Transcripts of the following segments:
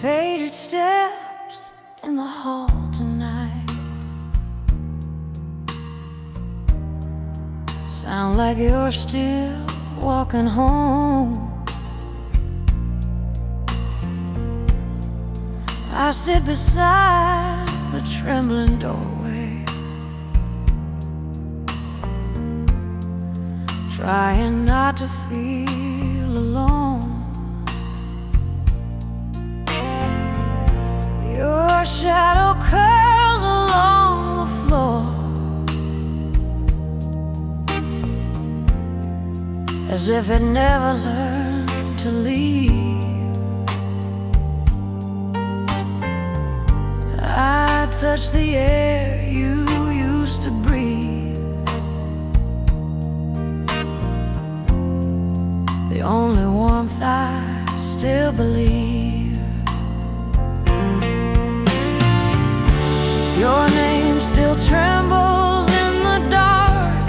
Faded steps in the hall tonight sound like you're still walking home. I sit beside the trembling doorway, trying not to feel alone. Your shadow curls along the floor as if it never learned to leave. I touch the air you used to breathe, the only warmth I still believe. Your name still trembles in the dark,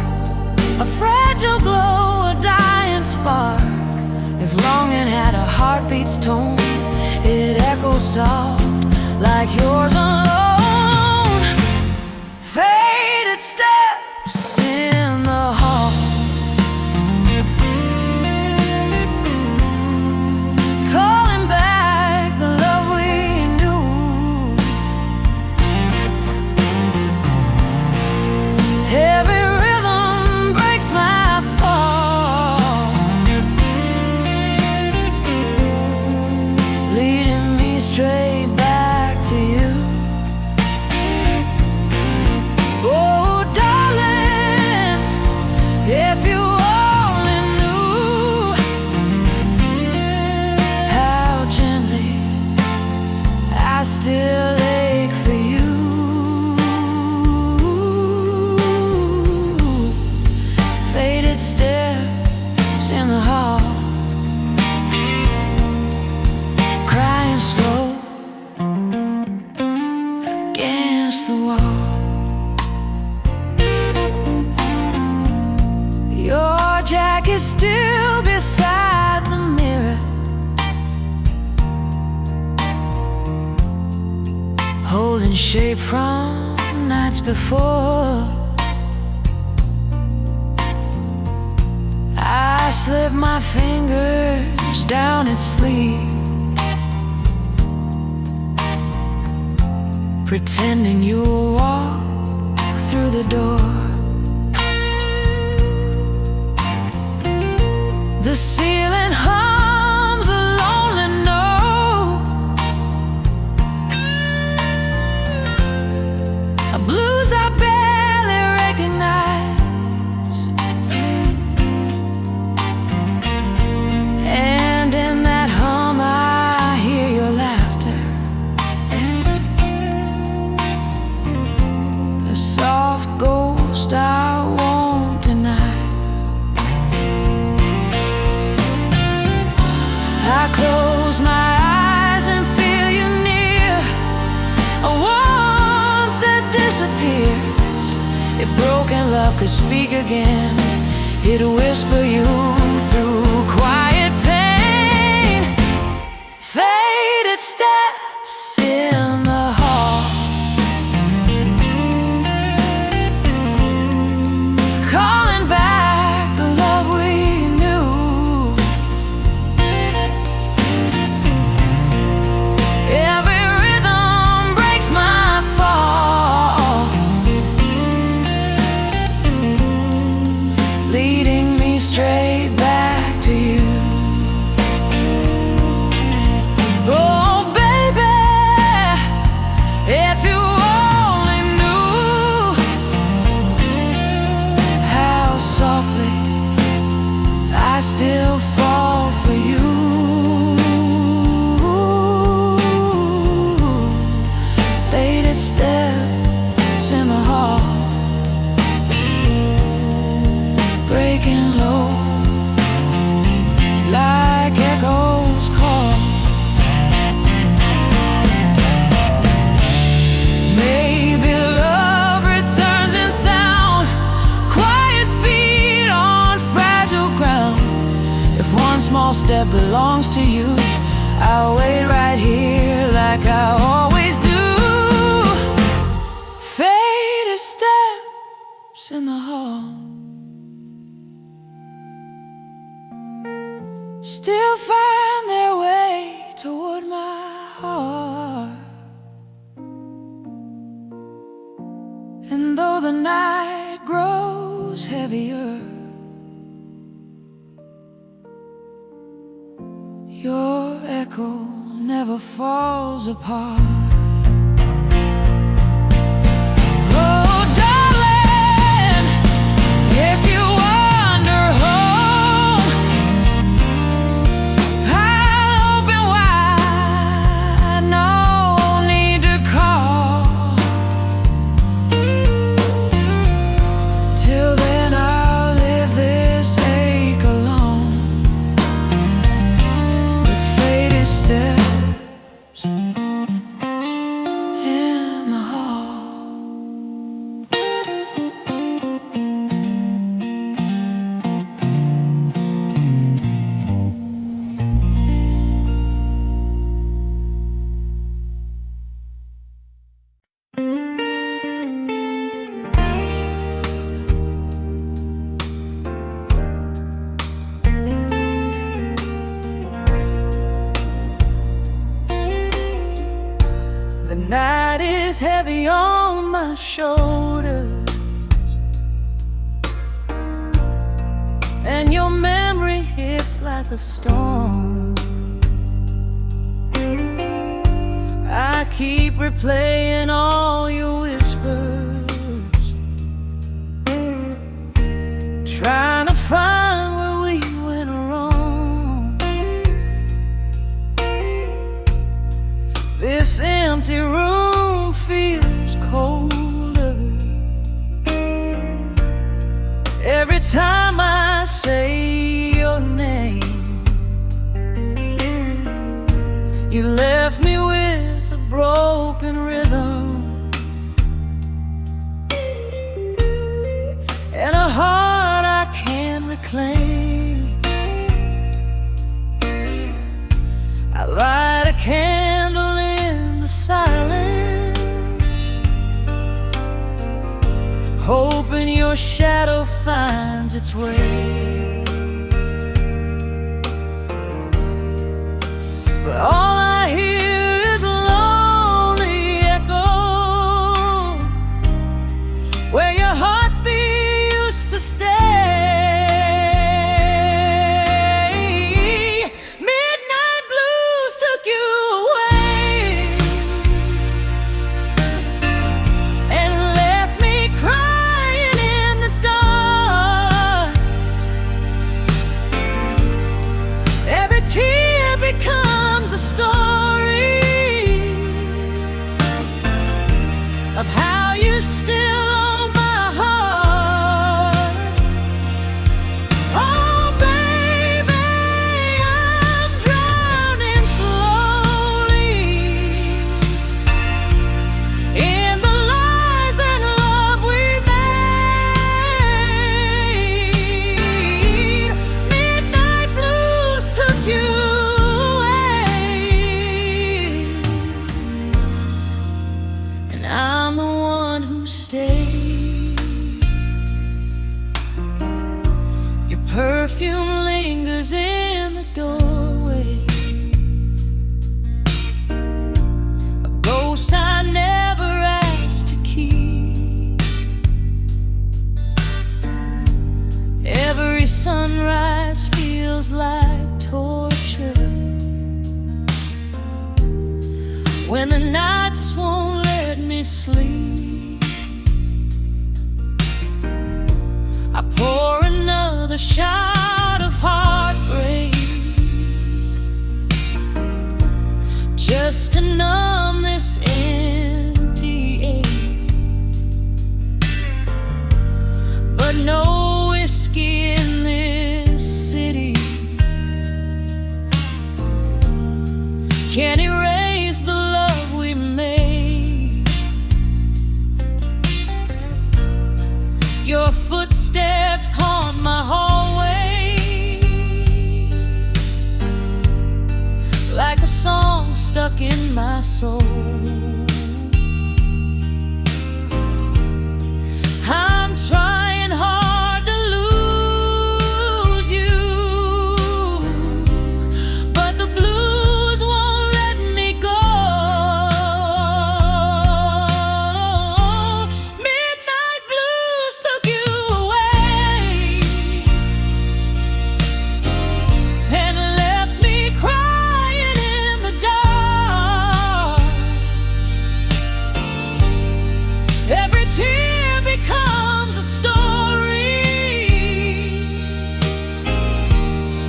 a fragile glow, a dying spark. If longing had a heartbeat's tone, it echoes soft like yours alone. Faded steps in the hall, calling back the love we knew. Every rhythm breaks my fall, leading me straight back to you. Oh darling, if you only knew how gently I still ache for you. Faded steps in the hall, crying slow against the wall. Your jacket still beside the mirror, holding shape from nights before. I slip my fingers down its sleeve, pretending you'll walk through the door. The ceiling hums a lonely note, a blues I barely recognize. And in that hum I hear your laughter, a soft ghost I won't deny. I close my eyes and feel you near, a warmth that disappears. If broken love could speak again, it'd whisper you through quiet pain. Faded steps in the hall, calling back the love we knew. Every rhythm breaks my fall, leading me straight back to you. Oh baby, if you only knew how softly I still fall for you. Faded steps in the hall, breaking low like echoes call. Maybe love returns in sound, quiet feet on fragile ground. If one small step belongs to you, I'll wait right here like I always do. Faded steps in the hall still find their way toward my heart. And though the night grows heavier, your echo never falls apart. Oh, darling, if you wander home, I'll open wide, no need to call. Till then I'll live this ache alone, with faded steps in the hall. The night is heavy on my shoulders, and your memory hits like a storm. I keep replaying all your whispers, trying to find where we went wrong. This empty room feels colder every time I say your name. You left me with a broken rhythm and a heart I can't reclaim. I light a candle in the silence, hoping your shadow finds its way. But all I hear is a lonely echo where your heartbeat used to stay. Midnight blues took you away and left me crying in the dark. Every tear becomes a story of how you still own my heart. Oh baby, I'm drowning slowly in the lies and love we made. Midnight blues took you away, and I'm the one who stayed. Your perfume lingers in the doorway, a ghost I never asked to keep. Every sunrise feels like torture when the nights won't let me sleep. I pour another shot of heartbreak just to numb this empty ache. But no whiskey in this city can erase the love we made. Your footsteps haunt my hallway like a stuck in my soul. I'm trying hard to lose you, but the blues won't let me go. Midnight blues took you away and left me crying in the dark. Every tear becomes a story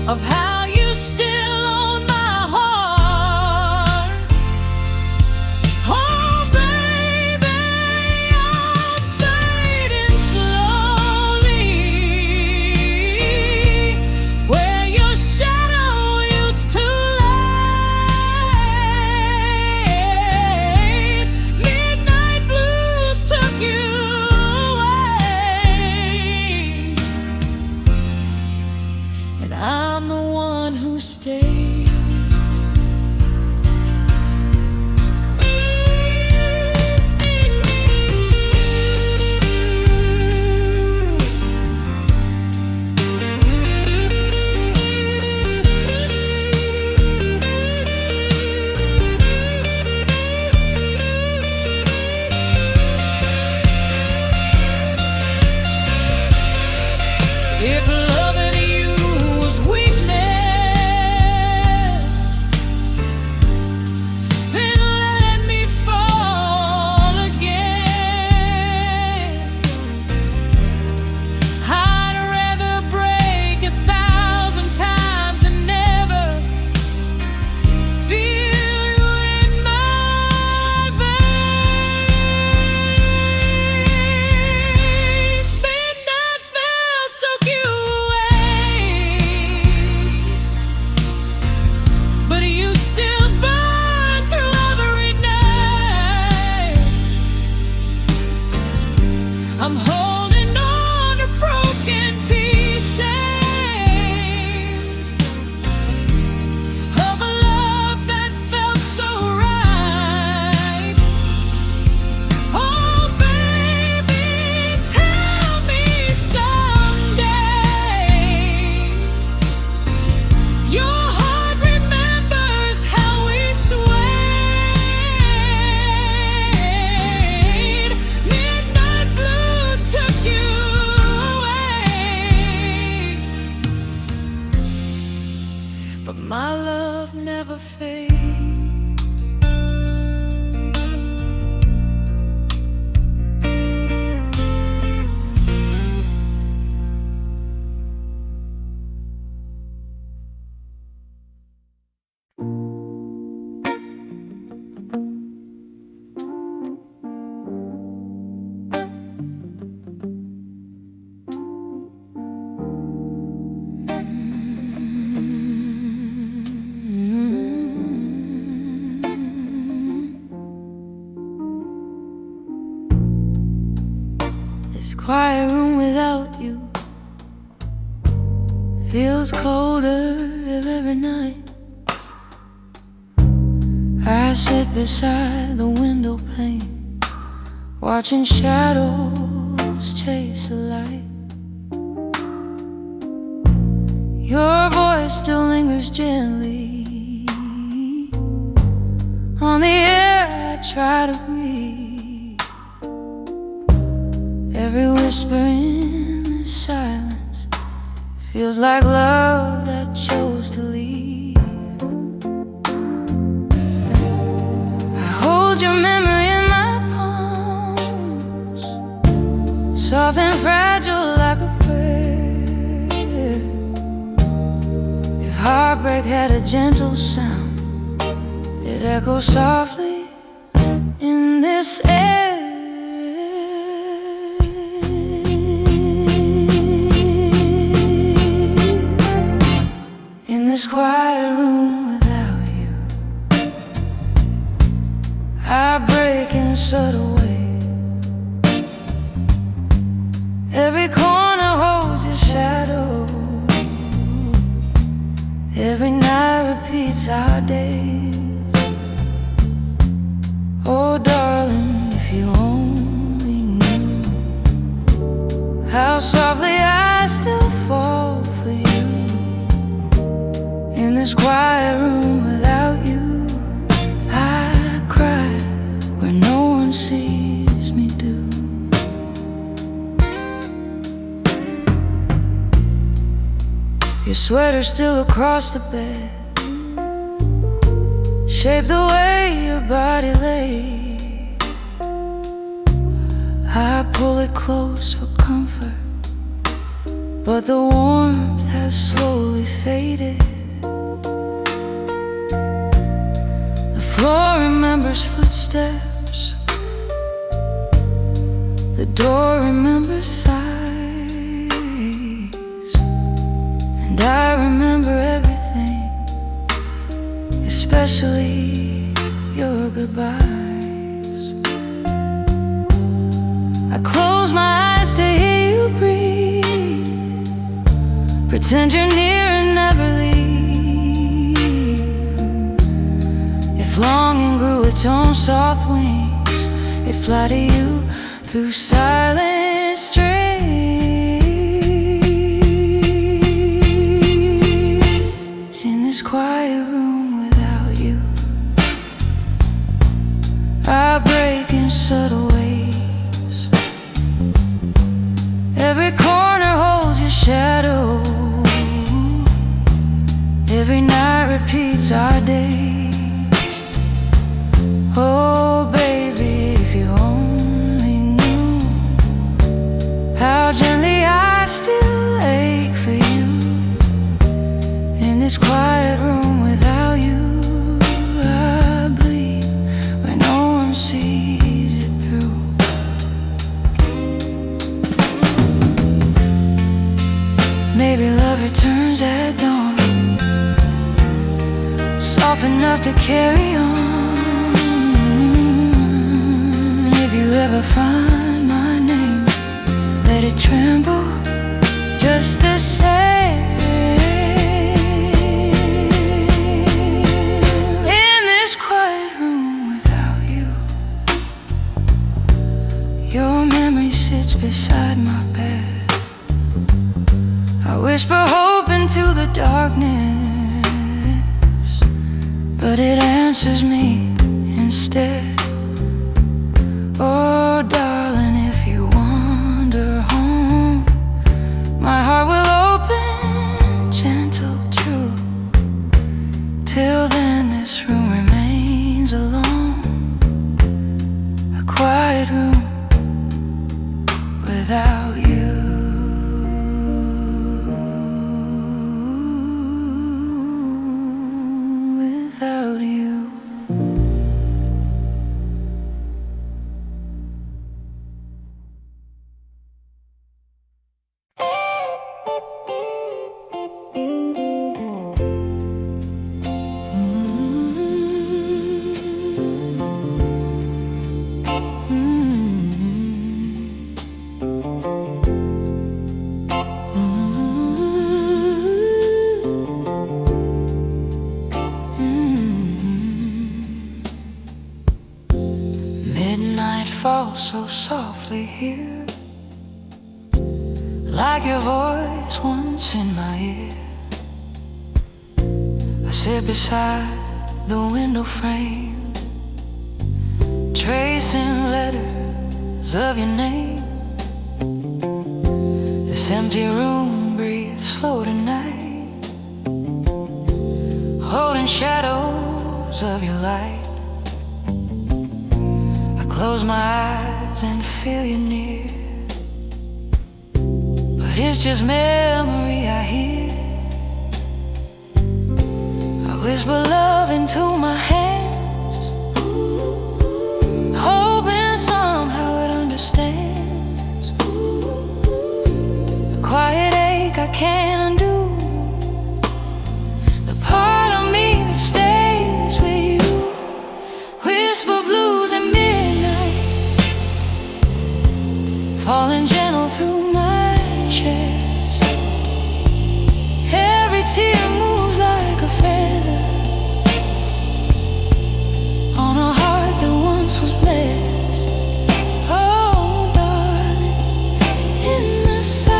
of how you still own my heart. Oh baby, I'm fading slowly, where your shadow used to lay. Midnight blues took you away, and I'm the one who stayed. If loving you was weakness, then let me fall again. I'd rather break 1,000 times and never feel you in my veins. Midnight bells took you away, but you still burn through every night. I'm holding on to broken pieces of a love that felt so right. Oh baby, tell me someday your heart remembers how we swayed. Midnight blues took you away, but my love never fades. This quiet room without you feels colder every night. I sit beside the window pane, watching shadows chase the light. Your voice still lingers gently on the air I try to breathe. Every whisper in the silence feels like love that chose to leave. I hold your memory in my palms, soft and fragile like a prayer. If heartbreak had a gentle sound, it echoes softly in this air. In this quiet room without you, I break in subtle ways. Every corner holds your shadow. Every night repeats our days. how softly I still fall for you. In this quiet room without you, I cry where no one sees me do. Your sweater's still across the bed, shape the way your body lay. I pull it close for comfort, but the warmth has slowly faded. The floor remembers footsteps, the door remembers sighs, and I remember everything, especially your goodbyes. I close my eyes to hear you breathe, pretend you're near and never leave. If longing grew its own soft wings, it'd fly to you through silent streets. In this quiet room without you, I break in subtle ways. Every corner holds your shadow, every night repeats our days. Oh baby, if you only knew how gently I still ache for you. In this quiet room without you, I bleed when no one sees it through. Maybe love returns at dawn, soft enough to carry on. If you ever find my name, let it tremble just the same. In this quiet room without you, your memory sits beside my bed. I whisper hope into the darkness, but it answers me instead. Oh darling, if you wander home, my heart will open, gentle, true. Till then this room remains alone, a quiet room without you. Without you. Midnight falls so softly here, like your voice once in my ear. I sit beside the window frame, tracing letters of your name. This empty room breathes slow tonight, holding shadows of your light. Close my eyes and feel you near, but it's just memory I hear. I whisper love into my hands, hoping somehow it understands the quiet ache I can't undo, the part of me that stays with you. Whisper blues and falling gentle through my chest. Every tear moves like a feather on a heart that once was blessed. Oh darling, in the silence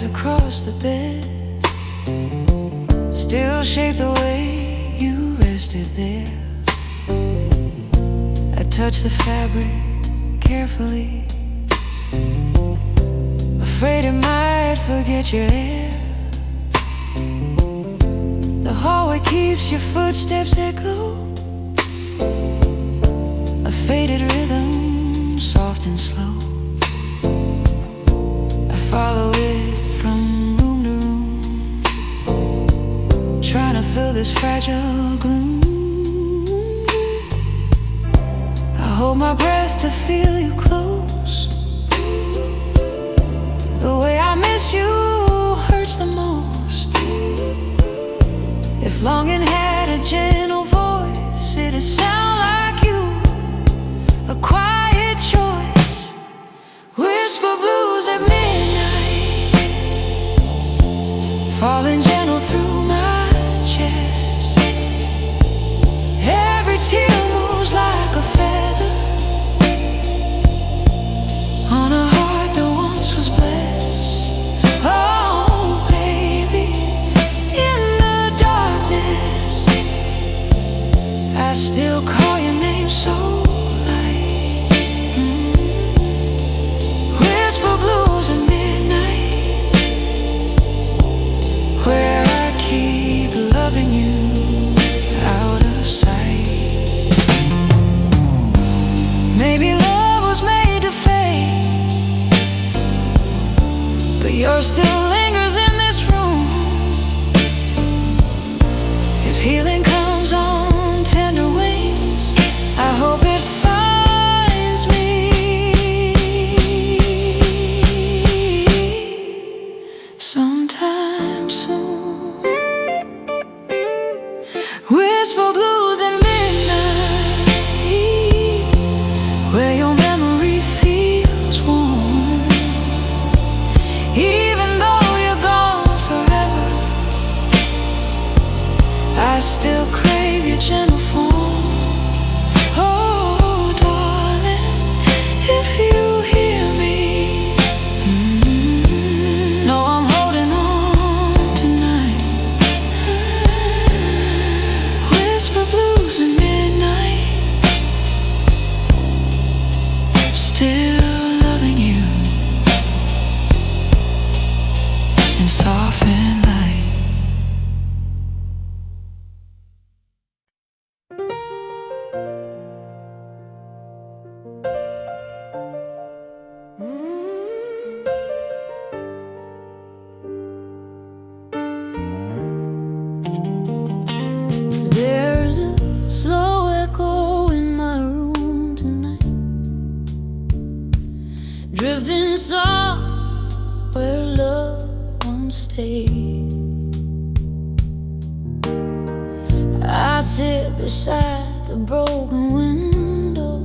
fingers across the bed still shape the way you rested there. I touch the fabric carefully, afraid it might forget your hair. The hallway keeps your footsteps echo, a faded rhythm, soft and slow. I follow it from room to room, trying to fill this fragile gloom. I hold my breath to feel you close. The way I miss you hurts the most. If longing had a gentle voice, it'd sound like you, a quiet choice. Whisper blues at midnight, falling gentle through my chest. Every tear moves like a feather on a heart that once was blessed. Oh baby, in the darkness I still call your name so light. Whisper blues at midnight, where I keep loving you out of sight. Maybe love was made to fade, but yours still lingers in this room. If healing comes on tender wings, I hope it finds me sometime soon. Whisper blues at midnight, where your memory feels warm. Even though you're gone forever, I still crave your gentle form. Oh darling, if you hear me, know I'm holding on tonight. Whisper blues at midnight, still loving you in soft and light. There's a slow echo in my room tonight, drifting soft where love once stayed. I sit beside the broken window,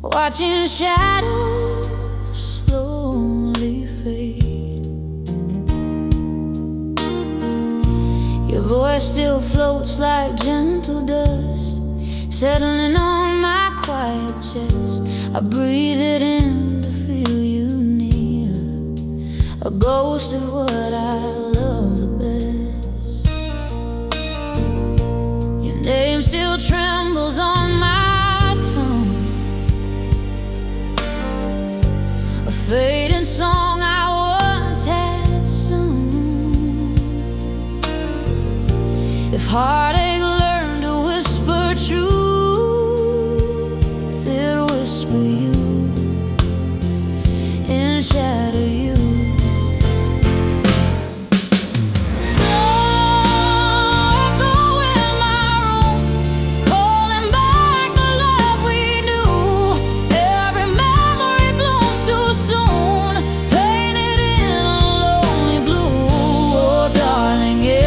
watching shadows slowly fade. Your voice still floats like gentle dust, settling on my quiet chest. I breathe it in to feel you near, a ghost of what I love the best. Your name still trembles on my tongue, a fading song I once had sung. If heartache learned to whisper truth, it'll whisper you and shadow you.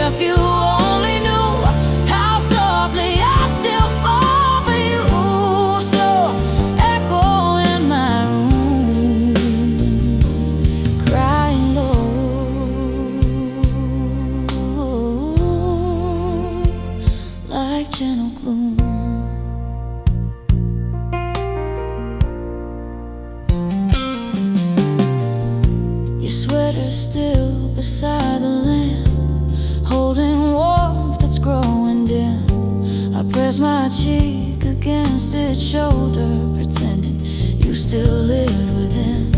If you only knew still beside the lamp, holding warmth that's growing dim. I press my cheek against its shoulder, pretending you still live within.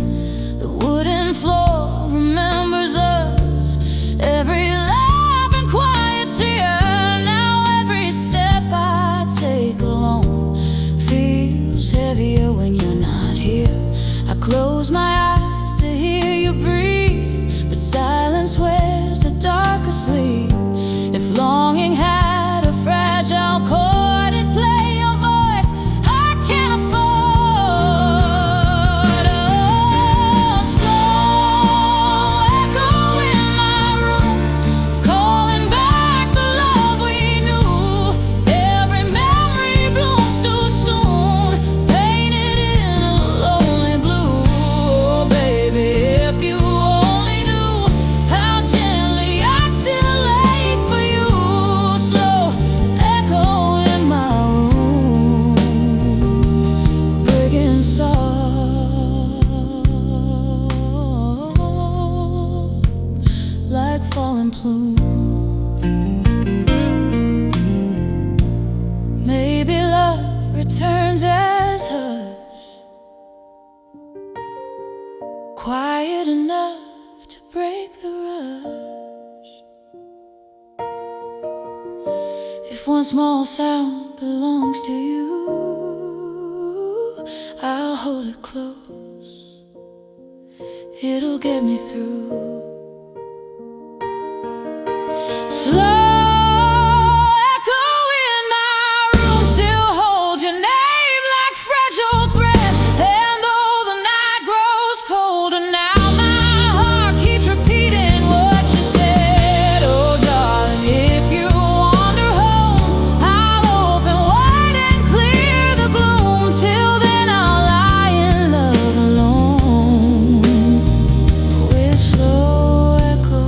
The wooden floor remembers us, every laugh and quiet tear. Now every step I take alone feels heavier when you're not here. I close my eyes to hear you breathe, but silence wears a darker sleep. If longing had a fragile chord, it'd play your voice I can't afford. Oh, slow echo in my room, calling back the love we knew. Every memory blooms too soon, painted in a lonely blue. Oh, baby, if you only knew how gently I still ache for you. Slow echo in my room, breaking soft like falling plume. Maybe love returns as hush, quiet enough to break the rush. If one small sound belongs to you, I'll hold it close. It'll get me through. Slow echo in my room, still hold your name like fragile thread. And though the night grows colder now, my heart keeps repeating what you said. Oh, darling, if you wander home, I'll open wide and clear the gloom. Till then I'll lie in love alone with slow echo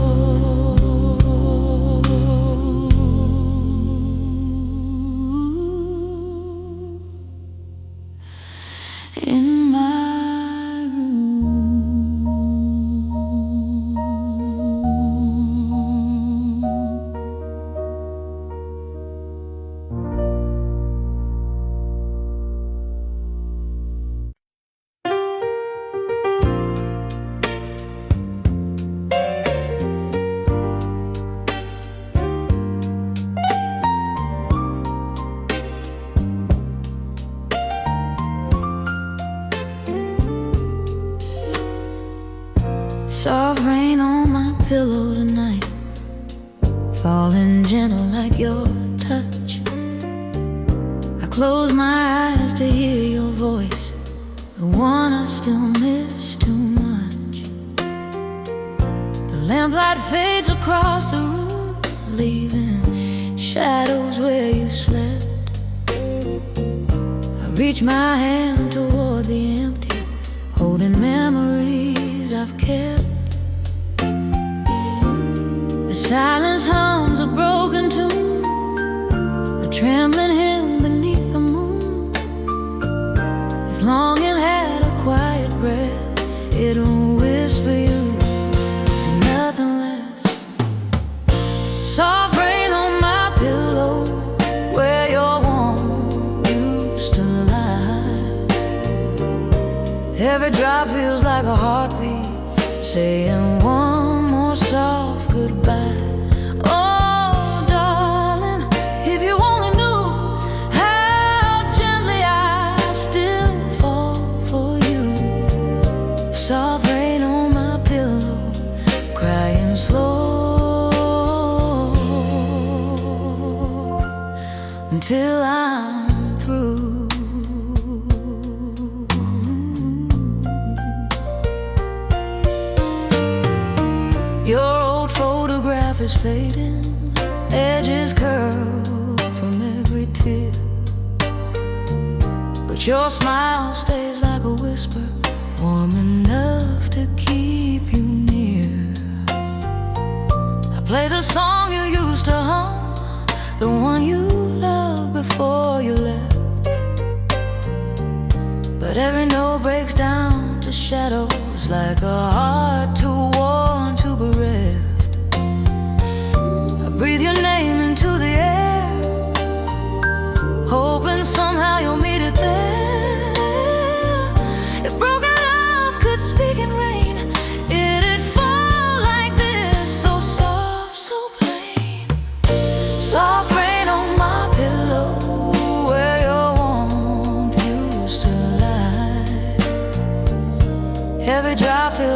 in my room. Soft rain on my pillow tonight, falling gentle like your touch. I close my eyes to hear your voice, the one I still miss too much. The lamplight fades across the room, leaving shadows where you slept. I reach my hand toward the empty, holding memories I've kept. The silence hums a broken tune, a trembling hymn beneath the moon. If longing had a quiet breath, it'll whisper you and nothing less. Soft rain on my pillow, where your warmth used to lie. Every drop feels like a heartbeat, saying one more soft goodbye. Oh, darling, if you only knew how gently I still fall for you. Soft rain on my pillow, crying slow until I'm through. Your old photograph is fading, edges curl from every tear. But your smile stays like a whisper, warm enough to keep you near. I play the song you used to hum, the one you loved before you left. But every note breaks down to shadows, like a heart too worn to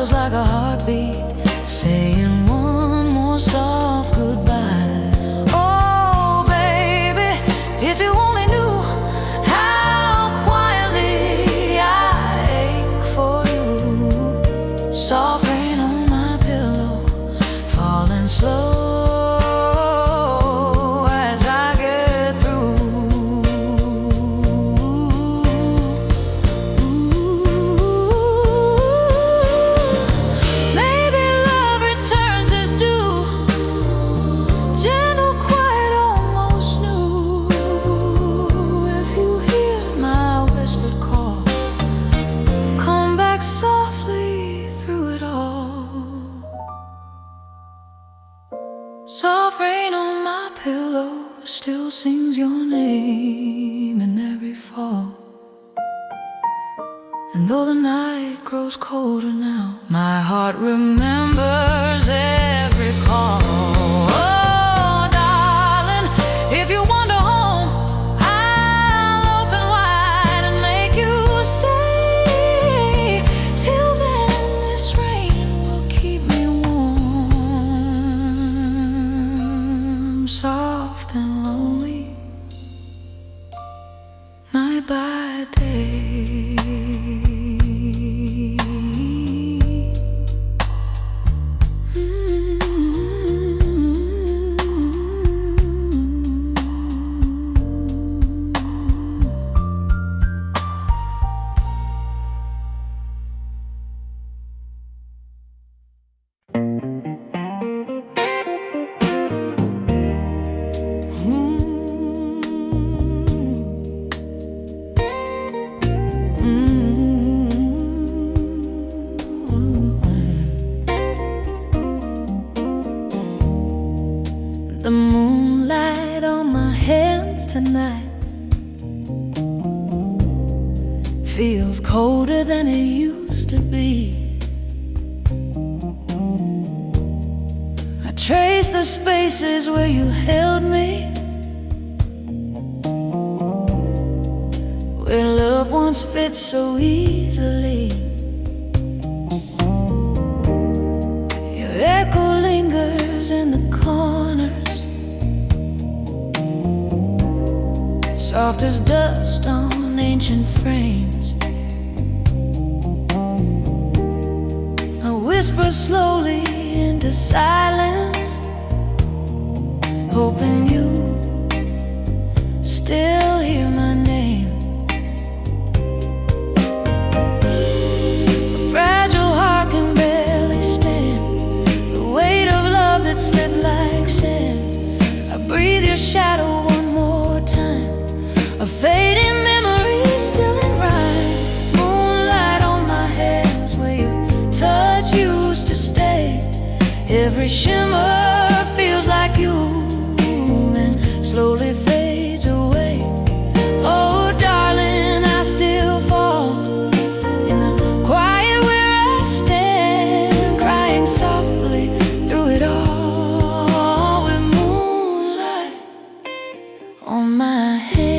feels like a heartbeat saying one more soft goodbye. Oh baby, if you only knew how quietly I ache for you. Soft rain on my pillow, falling slow as I get through. Maybe love returns its due, gentle, quiet, almost new. If you hear my whispered call, come back softly through it all. Soft rain on my pillow still sings your name in every fall. And though the night grows colder now, my heart remembers every call. Oh darling, if you wander home, I'll open wide and make you stay. Till then, this rain will keep me warm, soft and lonely, night by day. The moonlight on my hands tonight feels colder than it used to be. I trace the spaces where you held me, where love once fit so easily. Your echo lingers in the corners, soft as dust on ancient frames. I whisper slowly into silence, hoping you still hear my name. A fragile heart can barely stand the weight of love that slipped like sand. I breathe your shadow one more time, a fading memory still in rhyme. Moonlight on my hands where your touch used to stay. Every shimmer feels like you and slowly fades away. Oh darling, I still fall in the quiet where I stand, crying softly through it all, with moonlight on my hands.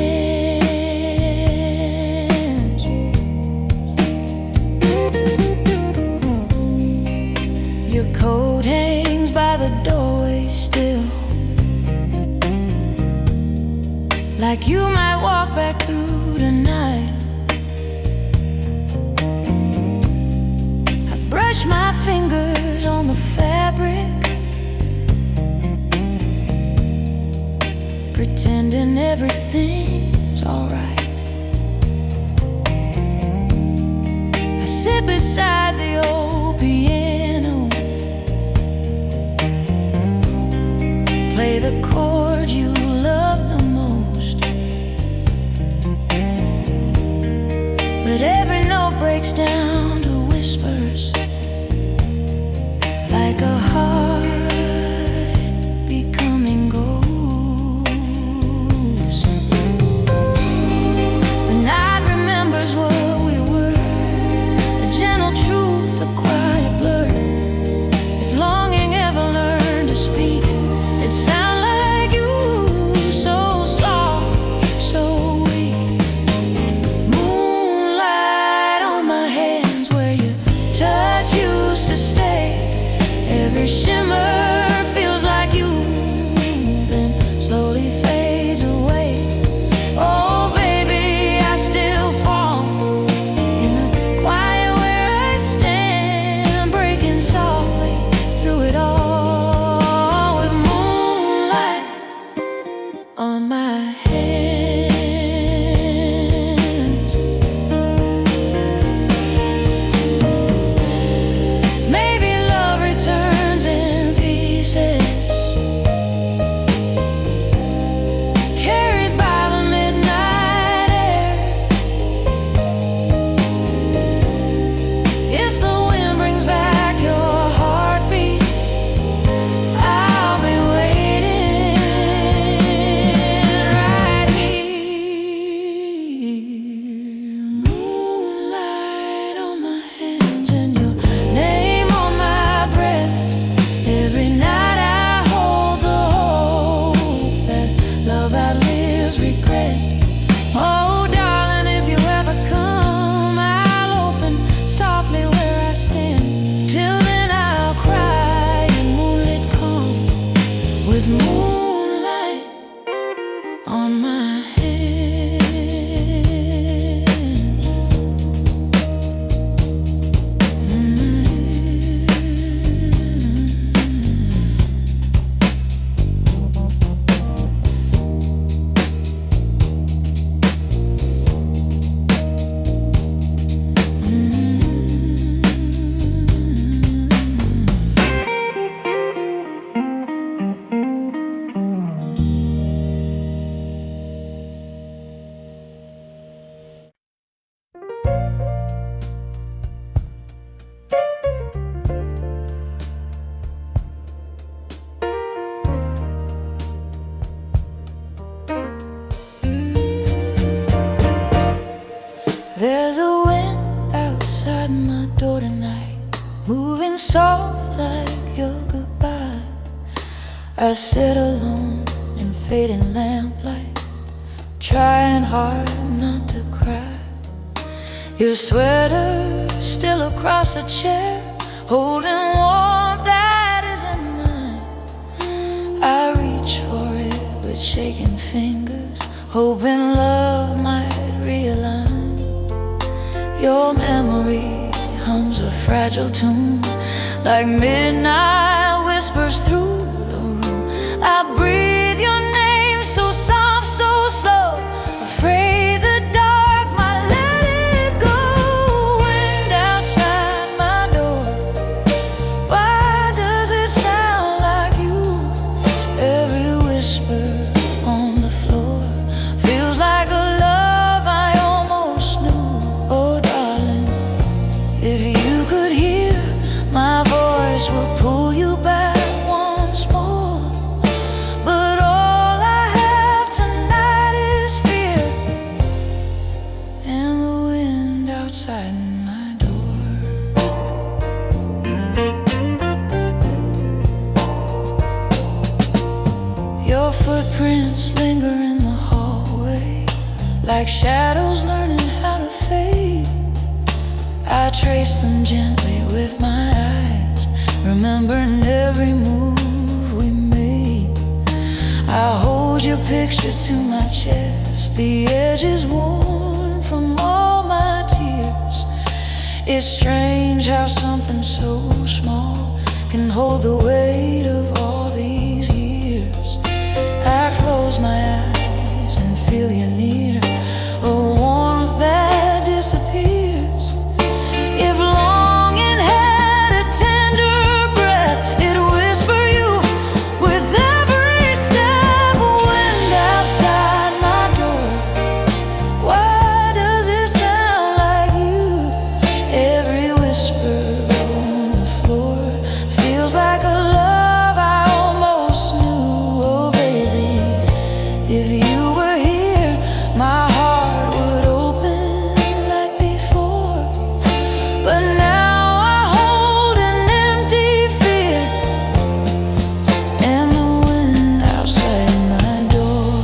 Your coat hangs by the doorway still, like you might walk back through tonight. I brush my fingers on the fabric, pretending everything's alright. I sit beside the old piano, play the chord you love the most, but every note breaks down to whispers, like a heart becoming ghost. The night remembers what we were, a gentle truth, a quiet blur. If longing ever learned to speak, it sound like you, so soft, so weak. Moonlight on my hands where your touch used every shimmer feels like you, then slowly fades away. Oh baby, I still fall in the quiet where I stand, breaking softly through it all, with moonlight on my hands. Maybe love returns in pieces, carried by the midnight air. If the wind brings back your heartbeat, I'll be waiting right here. Moonlight on my hands and your name on my breath. Every night I hold the hope that love outlives regret. Oh darling, if you ever come, I'll open softly where I stand. Till then I'll cry in moonlit calm, with moonlight on my hands. There's a wind outside my door tonight, moving soft like your goodbye. I sit alone in fading lamplight, trying hard not to cry. Your sweater still across the chair, holding warmth that isn't mine. I reach for it with shaking fingers, hoping love might realign. Your memory hums a fragile tune, like midnight whispers through the room. I breathe your name so soft, so slow, afraid the dark might let it go. Wind outside my door, why does it sound like you? Every whisper on the floor feels like a love I almost knew. Oh darling, if you could hear, my voice would pull you back once more. But all I have tonight is fear, and the wind outside my door. Your footprints linger in the hallway, like shadows learning how to fade. I trace them gently with my eyes, remembering every move we made. I hold your picture to my chest, the edge is worn from all my tears. It's strange how something so small can hold the weight of all these years. I close my eyes and feel you near, a warmth that disappears. If longing had a tender breath, it'd whisper you with every step. Wind outside my door, why does it sound like you? Every whisper on the floor feels like a love I almost knew. Oh baby, if you were here, my heart would open like before. But now I hold an empty fear, and the wind outside my door.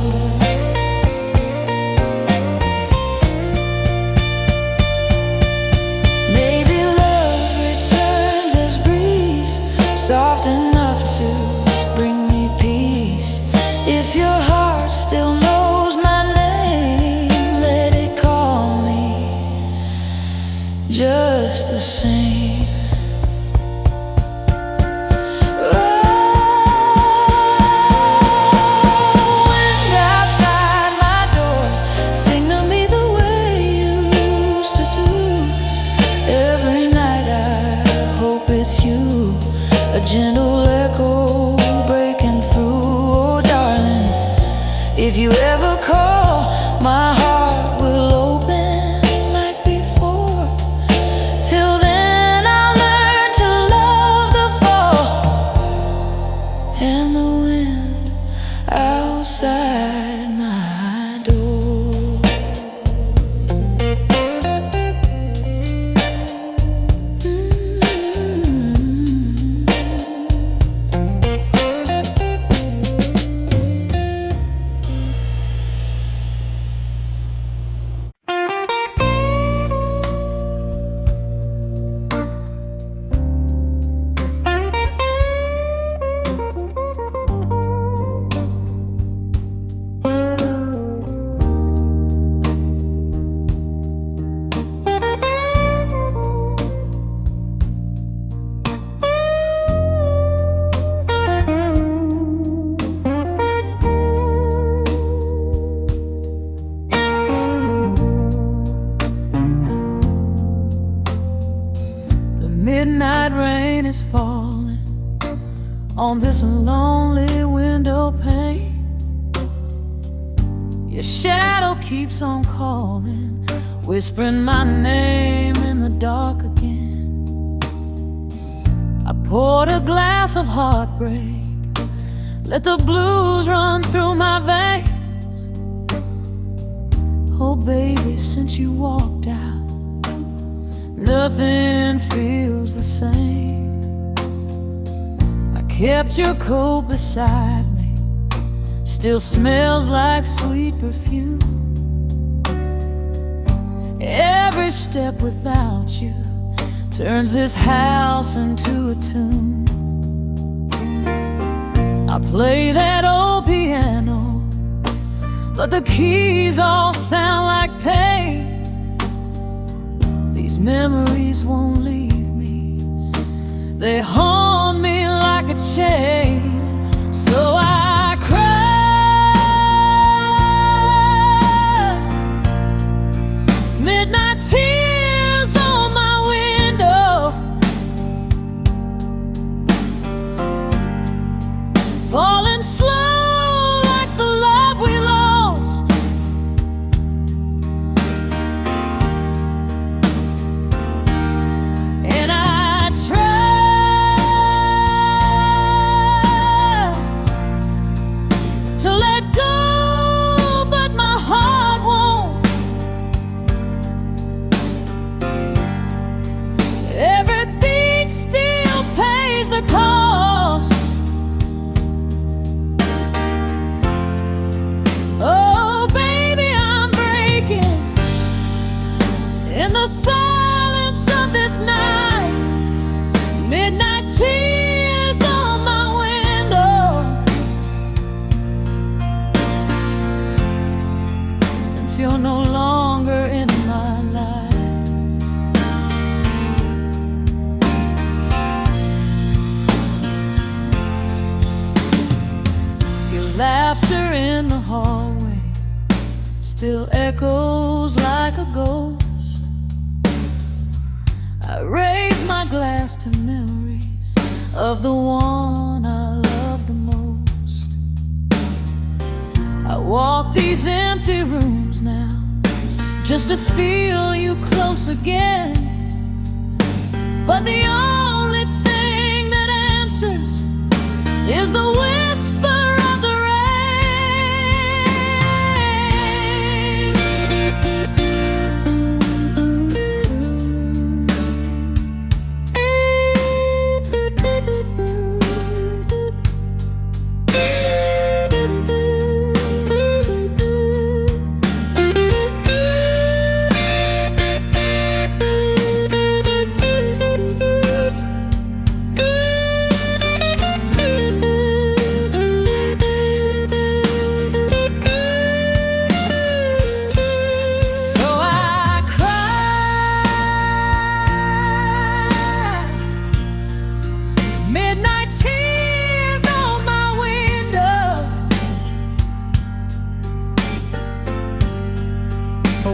Maybe love returns as breeze, soft gentle echo breaking through. Oh darling, if you ever call, my heart will open like before. Till then I'll learn to love the fall and the wind outside my door. Midnight rain is falling on this lonely window pane. Your shadow keeps on calling, whispering my name in the dark again. I poured a glass of heartbreak, let the blues run through my veins. Oh baby, since you walked out, nothing feels the same. I kept your coat beside me, still smells like sweet perfume. Every step without you turns this house into a tomb. I play that old piano, but the keys all sound like pain. These memories won't leave me, they haunt me like a chain. So I cry, midnight tears on my window, falling slow like the love we lost. And I try to let go, but my heart won't. Every beat still pays the cost. Oh baby, I'm breaking in the silence of this night. Midnight tears on my window, since you're no longer in my life. Your laughter in the hallway still echoes like a ghost. I raise my glass to memories of the one I love the most. I walk these empty rooms now just to feel you close again. But the only thing that answers is the whisper of the rain. So I cry, midnight tears on my window,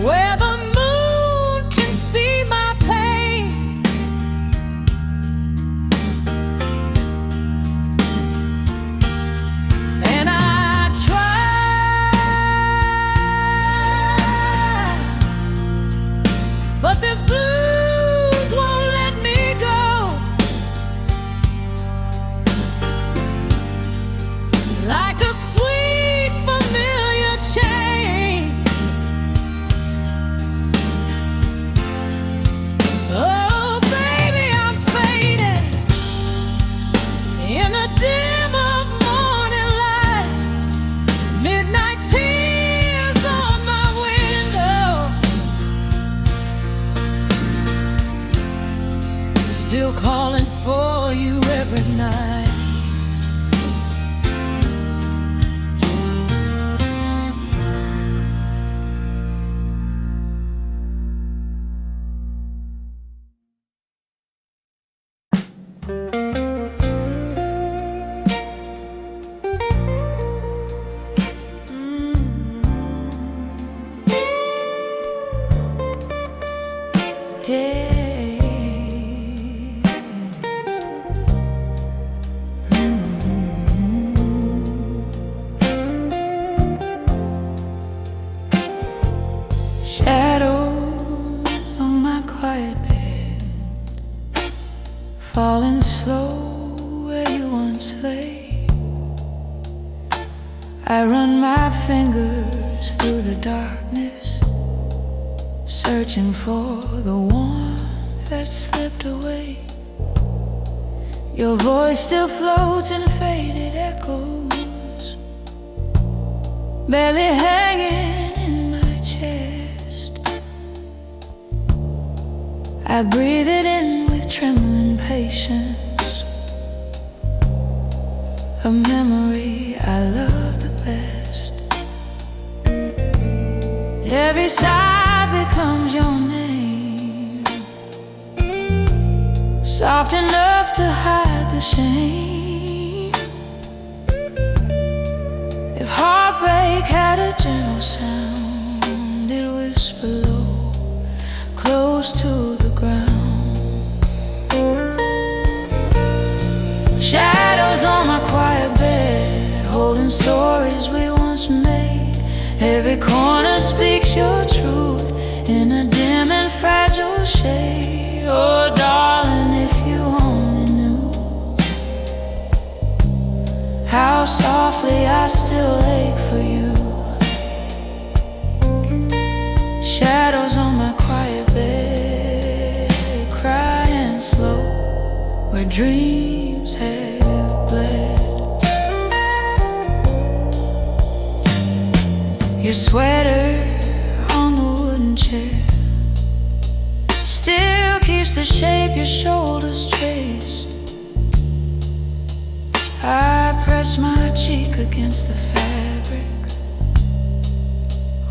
where the moon can see my pain. I run my fingers through the darkness, searching for the warmth that slipped away. Your voice still floats in faded echoes, barely hanging in my chest. I breathe it in with trembling patience, a memory I love the best. Every sigh becomes your name, soft enough to hide the shame. If heartbreak had a gentle sound, it'd whisper low, close to the ground. Shadows on my quiet bed, holding stories we once made. Every corner speaks your truth in a dim and fragile shade. Oh darling, if you only knew how softly I still ache for you. Shadows on my quiet bed, crying slow where dreams have bled. Your sweater on the wooden chair still keeps the shape your shoulders traced. I press my cheek against the fabric,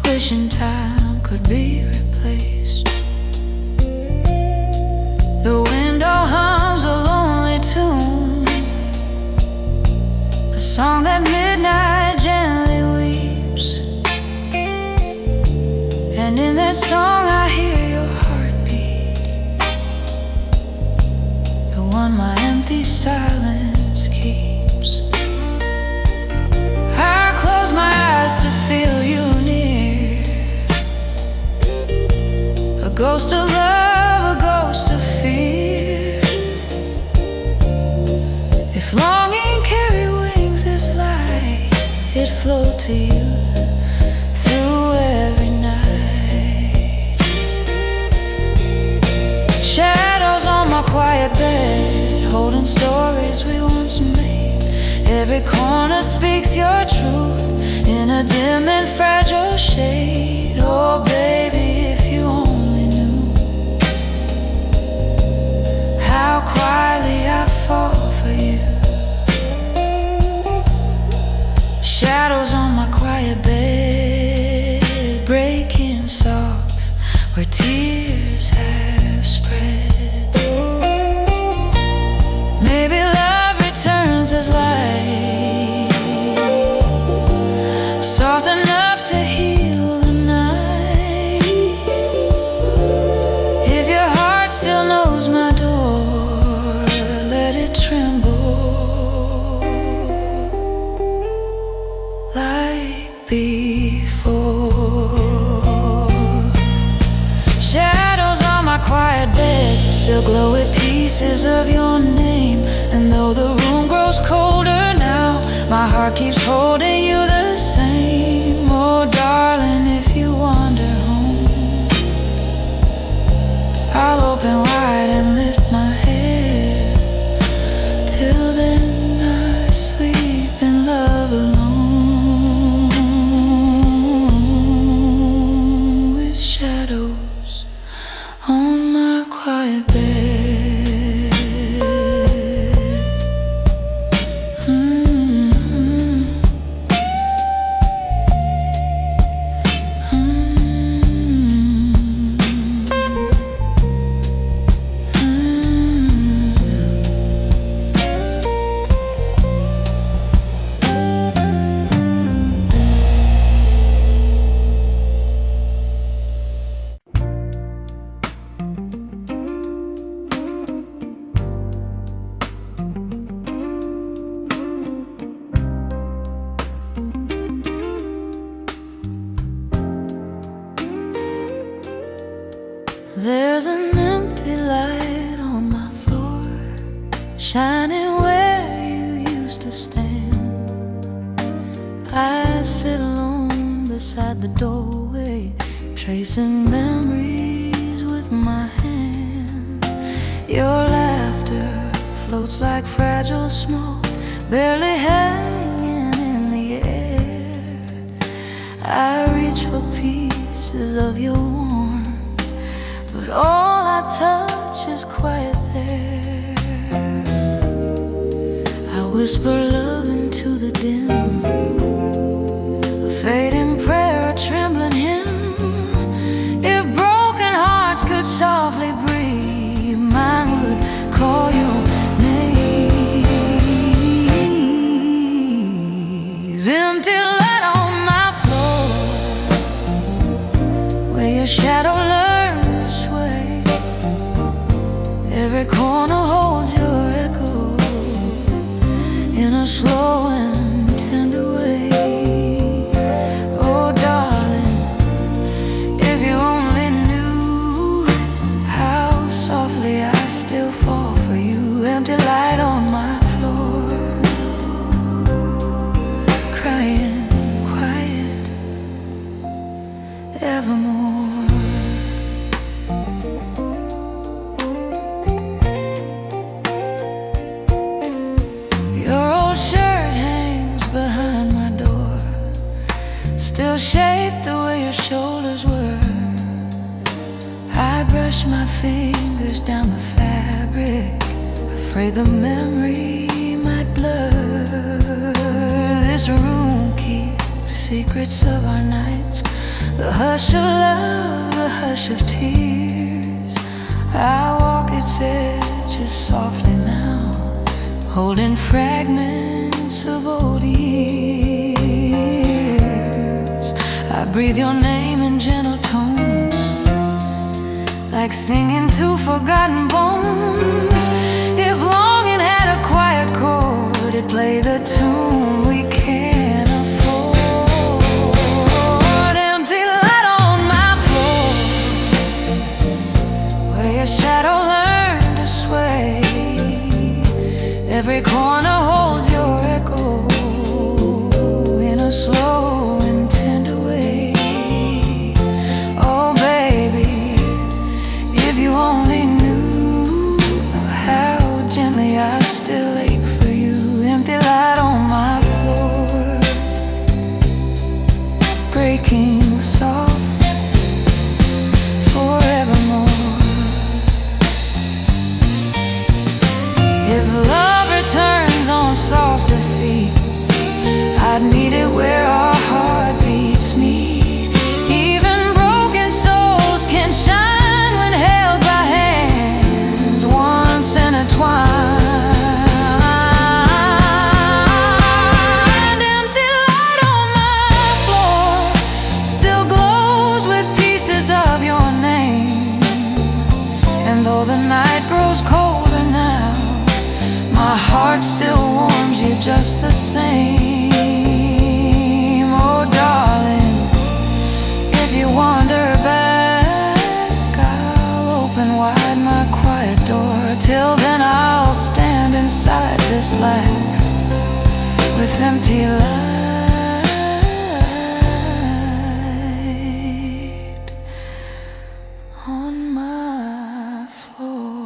wishing time could be replaced. The window hums a lonely tune, a song that midnight gently weeps. And in that song I hear your heartbeat, the one my empty silence keeps. I close my eyes to feel you near, a ghost of love, a ghost of fear. If longing carry wings this light, it float to you through every night. Shadows on my quiet bed, holding stories we once made. Every corner speaks your truth in a dim and fragile shade. Oh baby, if you only knew how quietly I fall for you. Shadows on my quiet bed, breaking soft where tears have spread. Maybe love returns as light, soft enough to heal the night. If your heart still knows my door, let it tremble like before. Shadows on my quiet bed still glow with pieces of your name. And though the room grows colder now, my heart keeps holding you the same. Oh darling, if you wander home, I'll open wide and lift my head. Till then I sleep in love alone, with shadows on my quiet bed. There's an empty light on my floor, shining where you used to stand. I sit alone beside the doorway, tracing memories with my hand. Your laughter floats like fragile smoke, barely hanging in the air. I reach for pieces of your warmth, but all I touch is quiet there. I whisper love into the dim, a fading prayer, a trembling hymn. If broken hearts could softly breathe, mine would call your names. Empty light on my floor, where your shadow learned to sway. Every corner holds your echo in a slow and tender way. Oh darling, if you only knew how softly I still fall for you. Empty light on my floor, crying quiet evermore. Your old shirt hangs behind my door, still shaped the way your shoulders were. I brush my fingers down the fabric, afraid the memory might blur. This room keeps secrets of our nights, the hush of love, the hush of tears. I walk its edges softly now, holding fragments of old years. I breathe your name in gentle tones, like singing to forgotten bones. If longing had a quiet chord, it'd play the tune we can't afford. Empty light on my floor, where your shadow learned to sway. Every corner holds your echo in a slow and tender way. Oh baby, if you only knew how gently I still ache for you. Empty light on my floor, breaking soft forevermore. If love returns on softer feet, I'd meet it where our heartbeats meet. Even broken souls can shine when held by hands once intertwined. Empty light on my floor still glows with pieces of your name. And though the night grows colder now, my heart still warms you just the same. Oh darling, if you wander back, I'll open wide my quiet door. Till then I'll stand inside this lack with empty light on my floor.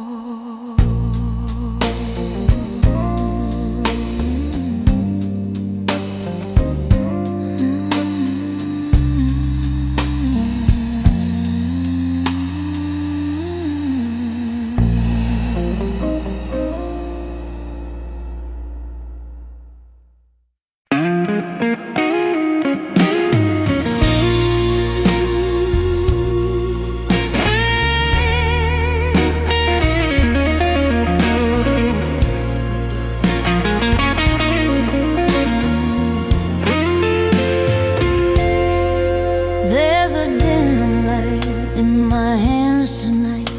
There's a dim light in my hands tonight,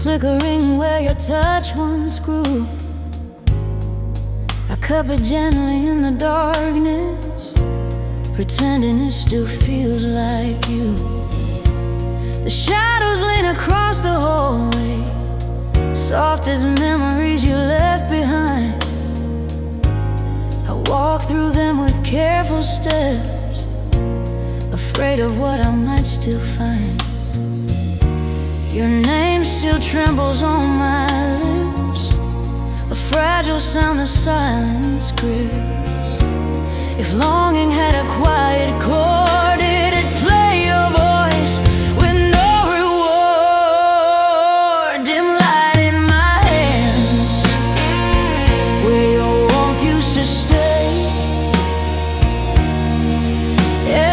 flickering where your touch once grew. I cup it gently in the darkness, pretending it still feels like you. The shadows lean across the hallway, soft as memories you left behind. I walk through them with careful steps, afraid of what I might still find. Your name still trembles on my lips, a fragile sound the silence grips. If longing had a quiet chord, it'd play your voice with no reward. Dim light in my hands, where your warmth used to stay.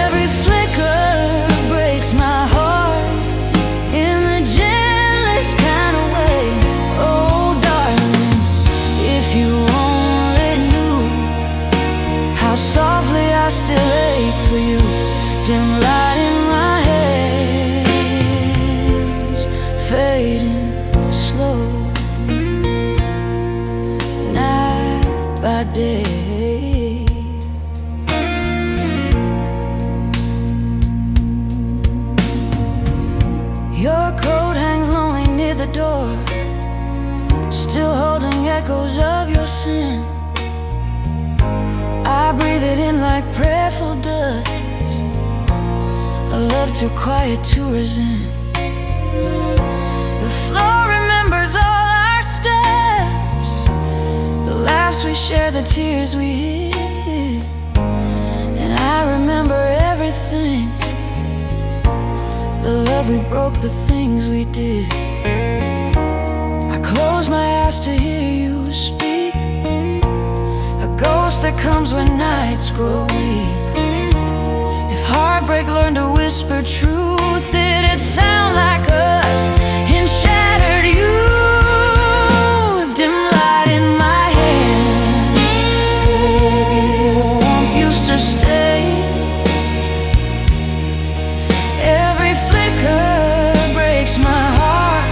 Every flicker breaks my heart in the gentlest kind of way. Oh darling, if you only knew how softly I still ache for you. Dim light in my hands, fading slow, night by day. Your coat hangs lonely near the door, still holding echoes of your sin. I breathe it in like prayerful dust, a love too quiet to resent. The floor remembers all our steps, the laughs we share, the tears we hid. And I remember everything, the love we broke, the things we did. I close my eyes to hear you speak, a ghost that comes when nights grow weak. If heartbreak learned to whisper truth, it'd sound like us in shattered youth. Dim light in my hands, baby, warmth used to stay. Every flicker breaks my heart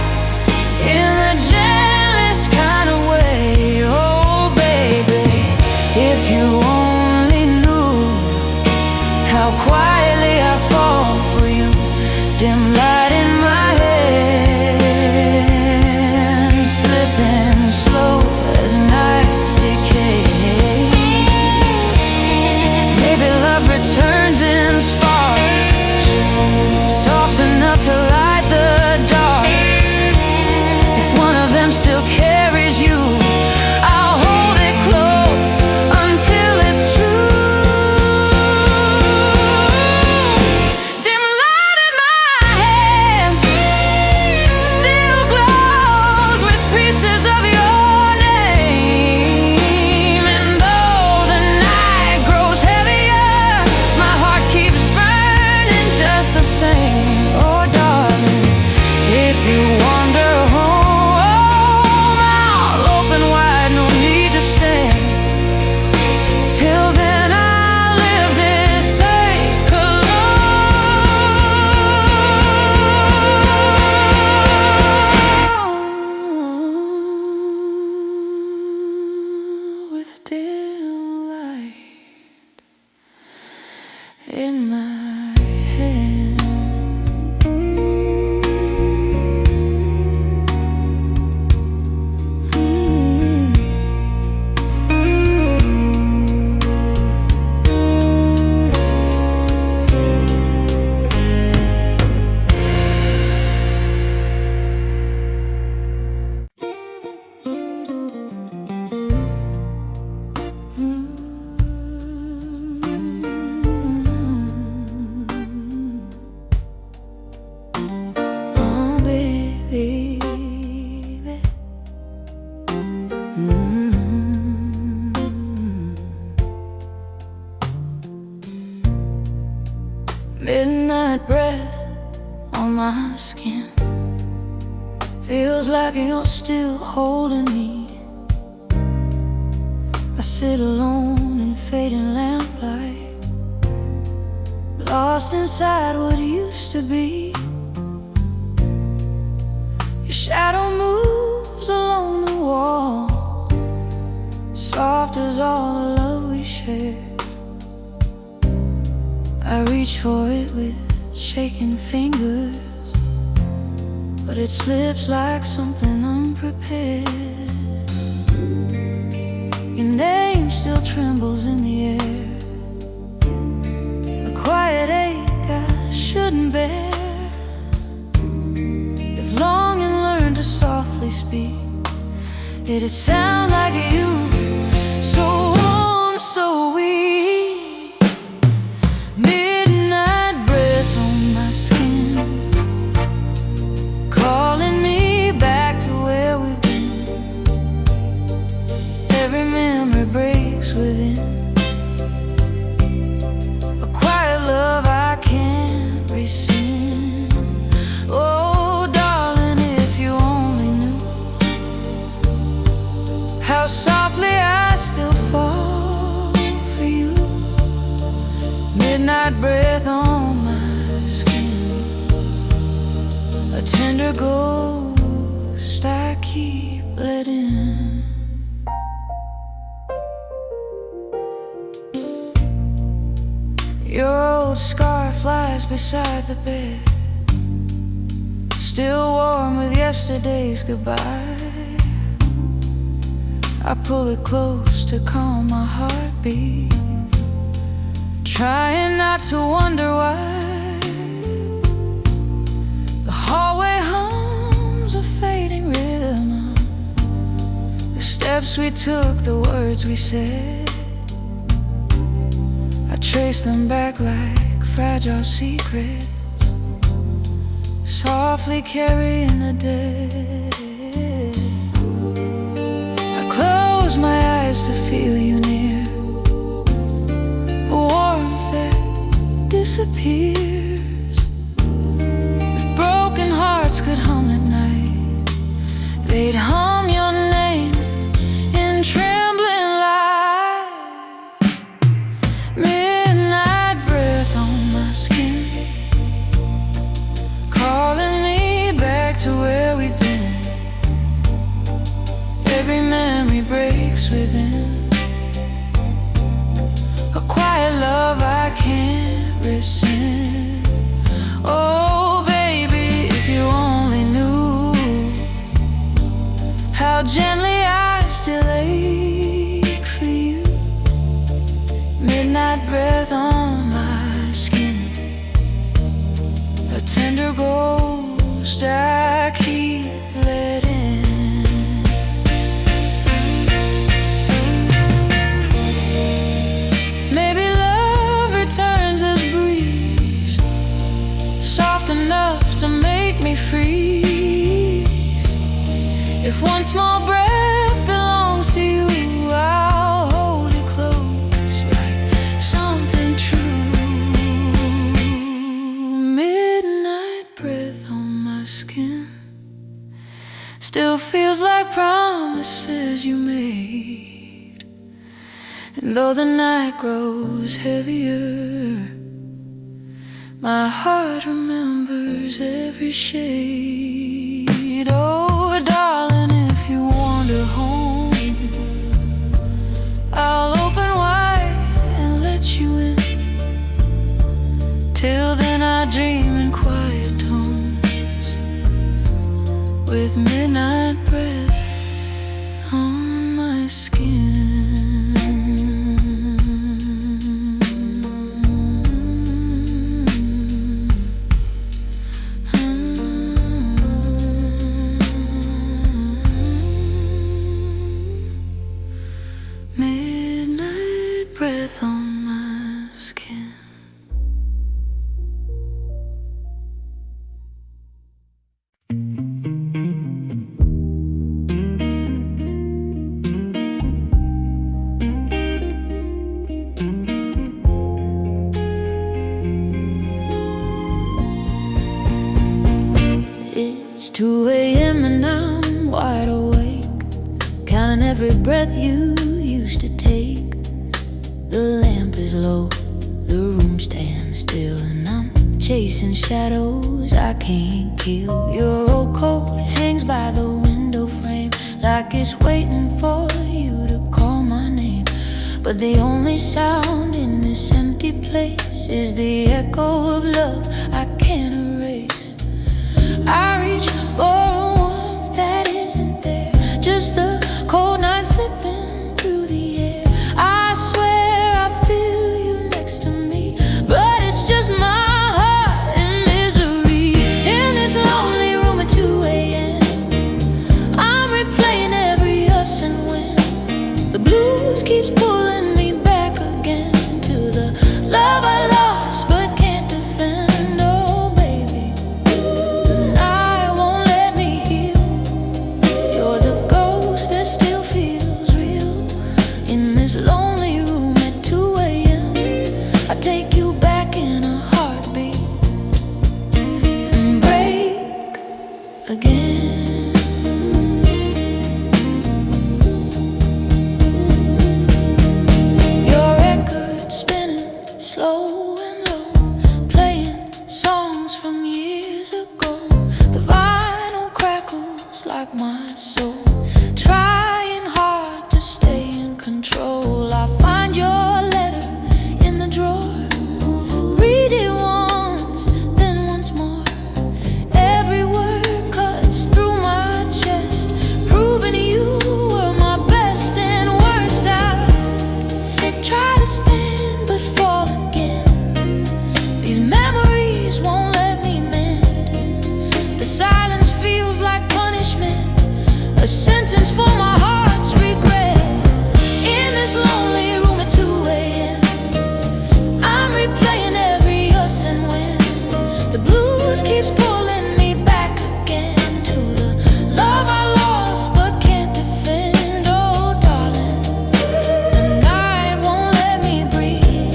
in the gentlest kind of way. Oh baby, if you only knew how quietly I fall for you. Dim light in my head, slipping slow as nights decay. Maybe love returns in sparks, soft enough to light the dark. If one of them still carries you, I'll hold it close until it's true. Dim light in my hands, still glows with pieces of your name. And though the night grows heavier, my heart keeps burning just the same. Oh darling, if you wander home, I'll open wide, no need to stand. Till then I'll live this ache alone, with dim light in my hands. Oh baby, midnight breath on my skin, feels like you're still holding me. I sit alone in fading lamplight, lost inside what used to be. Your shadow moves along the wall, soft as all the love we shared. I reach for it with shaking fingers, but it slips like something unprepared. Your name still trembles in the air, quiet ache I shouldn't bear. If long and learn to softly speak, it'd sound like you, so warm, so weak. Midnight breath on my skin, calling me back to where we've been. Every memory breaks within, a quiet love I can't rescind. Oh darling, if you only knew how softly I still fall for you. Midnight breath on my skin, a tender ghost I keep letting. Your old scar flies beside the bed, still warm with yesterday's goodbye. I pull it close to calm my heartbeat, trying not to wonder why. The hallway hums a fading rhythm, the steps we took, the words we said. I trace them back like fragile secrets, softly carrying the dead. I close my eyes to feel you near, a warmth that disappears. If broken hearts could hum at night, they'd hum your name in trembling light. Midnight breath on my skin, calling me back to where we've been. Every memory breaks within, a quiet love I can't rescind. Oh baby, if you only knew how gently I still ache for you. Midnight breath on my skin, a tender ghost I keep letting. Maybe love returns as breeze, soft enough to make me freeze. If one small breath belongs to you, I'll hold it close like something true. Midnight breath on my skin, still feels like promises you made. And though the night grows heavier, my heart remembers every shade. Oh darling, if you wander home, I'll open wide and let you in. Till then I dream in quiet tones, with midnight breath on my skin. Midnight breath on my skin. It's 2 a.m. and I'm wide awake, counting every breath you used to take. The lamp is low, the room stands still, and I'm chasing shadows I can't kill. Your old coat hangs by the window frame, like it's waiting for you to call my name. But the only sound in this empty place is the echo of love I can't erase. I reach for a warmth that isn't there, just the cold night slipping through the air. I swear I feel you next to me, but it's The blues keeps pulling me back again to the love I lost but can't defend. Oh baby, the night won't let me heal. You're the ghost that still feels real. In this lonely room at 2 a.m. I take you back in a heartbeat and break again. Like my soul, trying hard to stay in control. I find your letter in the drawer, read it once, then once more. Every word cuts through my chest, proving you were my best and worst. I try to stand but fall again. These memories won't let me mend. The silence feels like a sentence for my heart's regret. In this lonely room at 2 a.m. I'm replaying every us and when. The blues keeps pulling me back again to the love I lost but can't defend. Oh darling, the night won't let me breathe.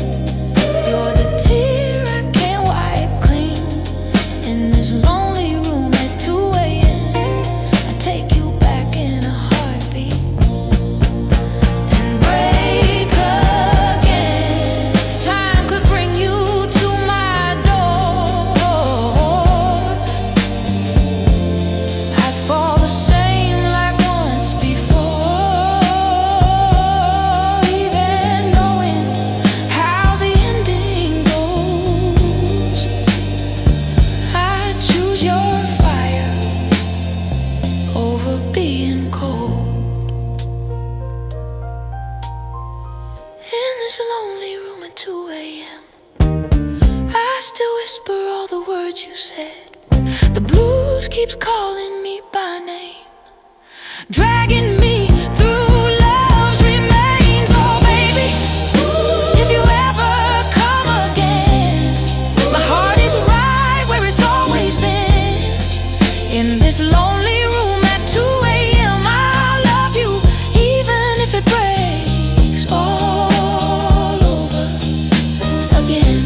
You're the tear I can't wipe clean. In this lonely room at 2 a.m. I take you in a heartbeat and break again. If time could bring you to my door, I'd fall the same like once before. Even knowing how the ending goes, I'd choose your fire over being cold. In this lonely room at 2 a.m. I still whisper all the words you said. The blues keeps calling me by name, dragging me through love's remains. Oh baby, if you ever come again, my heart is right where it's always been. In this lonely room at 2 a.m. I'll love you even if it breaks all over again.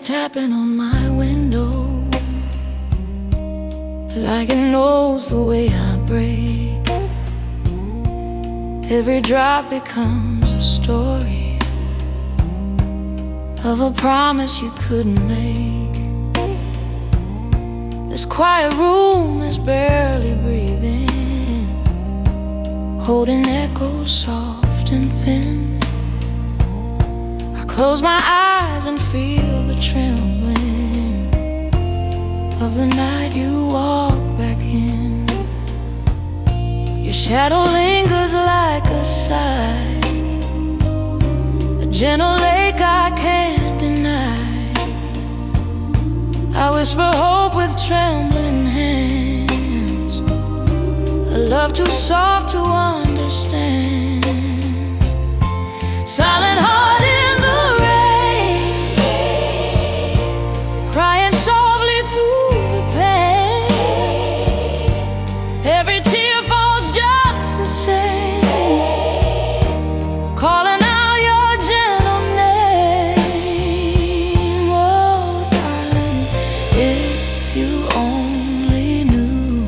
Tapping on my window like it knows the way I break. Every drop becomes a story of a promise you couldn't make. This quiet room is barely breathing, holding echoes soft and thin. I close my eyes and feel the trembling of the night you walk back in. Your shadow lingers like a sigh, a gentle lake I can't deny. I whisper hope with trembling hands, a love too soft to understand. Silent heart in the rain, crying softly through the pain. Every tear falls just the same, calling out your gentle name. Oh darling, if you only knew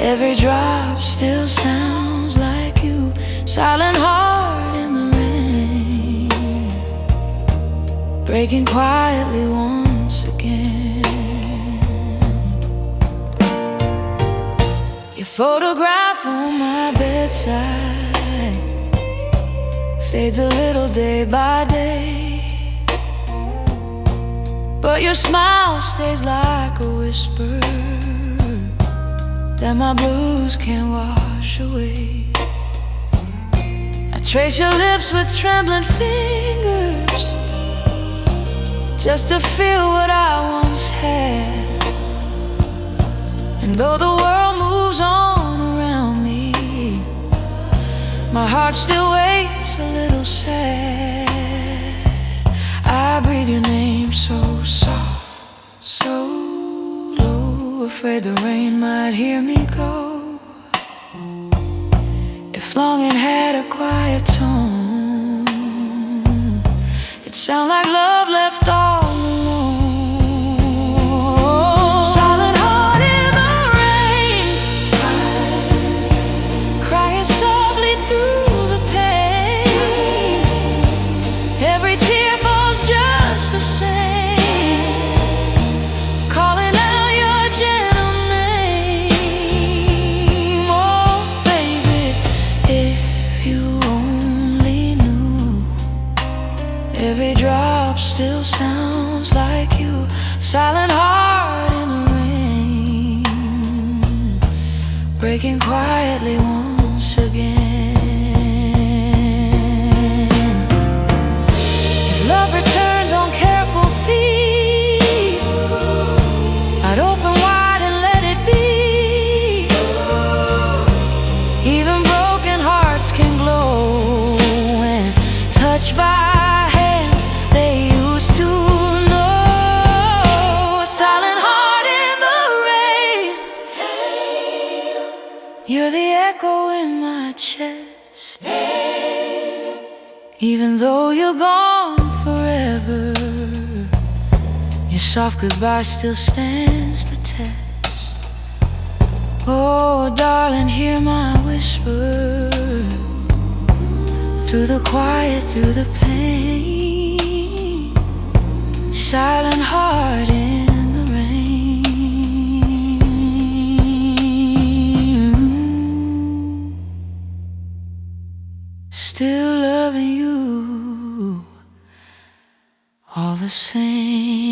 Every drop still sounds like you. Silent heart in the rain, breaking quietly once again. Your photograph on my bedside fades a little day by day, but your smile stays like a whisper that my blues can't wash away. I trace your lips with trembling fingers just to feel what I once had. And though the world moves on around me, my heart still waits a little sad. I breathe your name so soft, so low, afraid the rain might hear me go. If longing had a quiet tone, it'd sound like love left all alone. Silent heart in the rain, crying softly through the pain. Every tear falls just the same, calling out your gentle name. Oh baby, if you only knew, every drop still sounds like you. Silent heart in the rain, breaking quietly once again. If love returns on careful feet, I'd open wide and let it be. Even broken hearts can glow when touched by hands they used to know. A silent heart in the rain, you're the echo in my chest. Even though you're gone forever, your soft goodbye still stands the test. Oh darling, hear my whisper through the quiet, through the pain. Silent heart in the rain, still loving you all the same.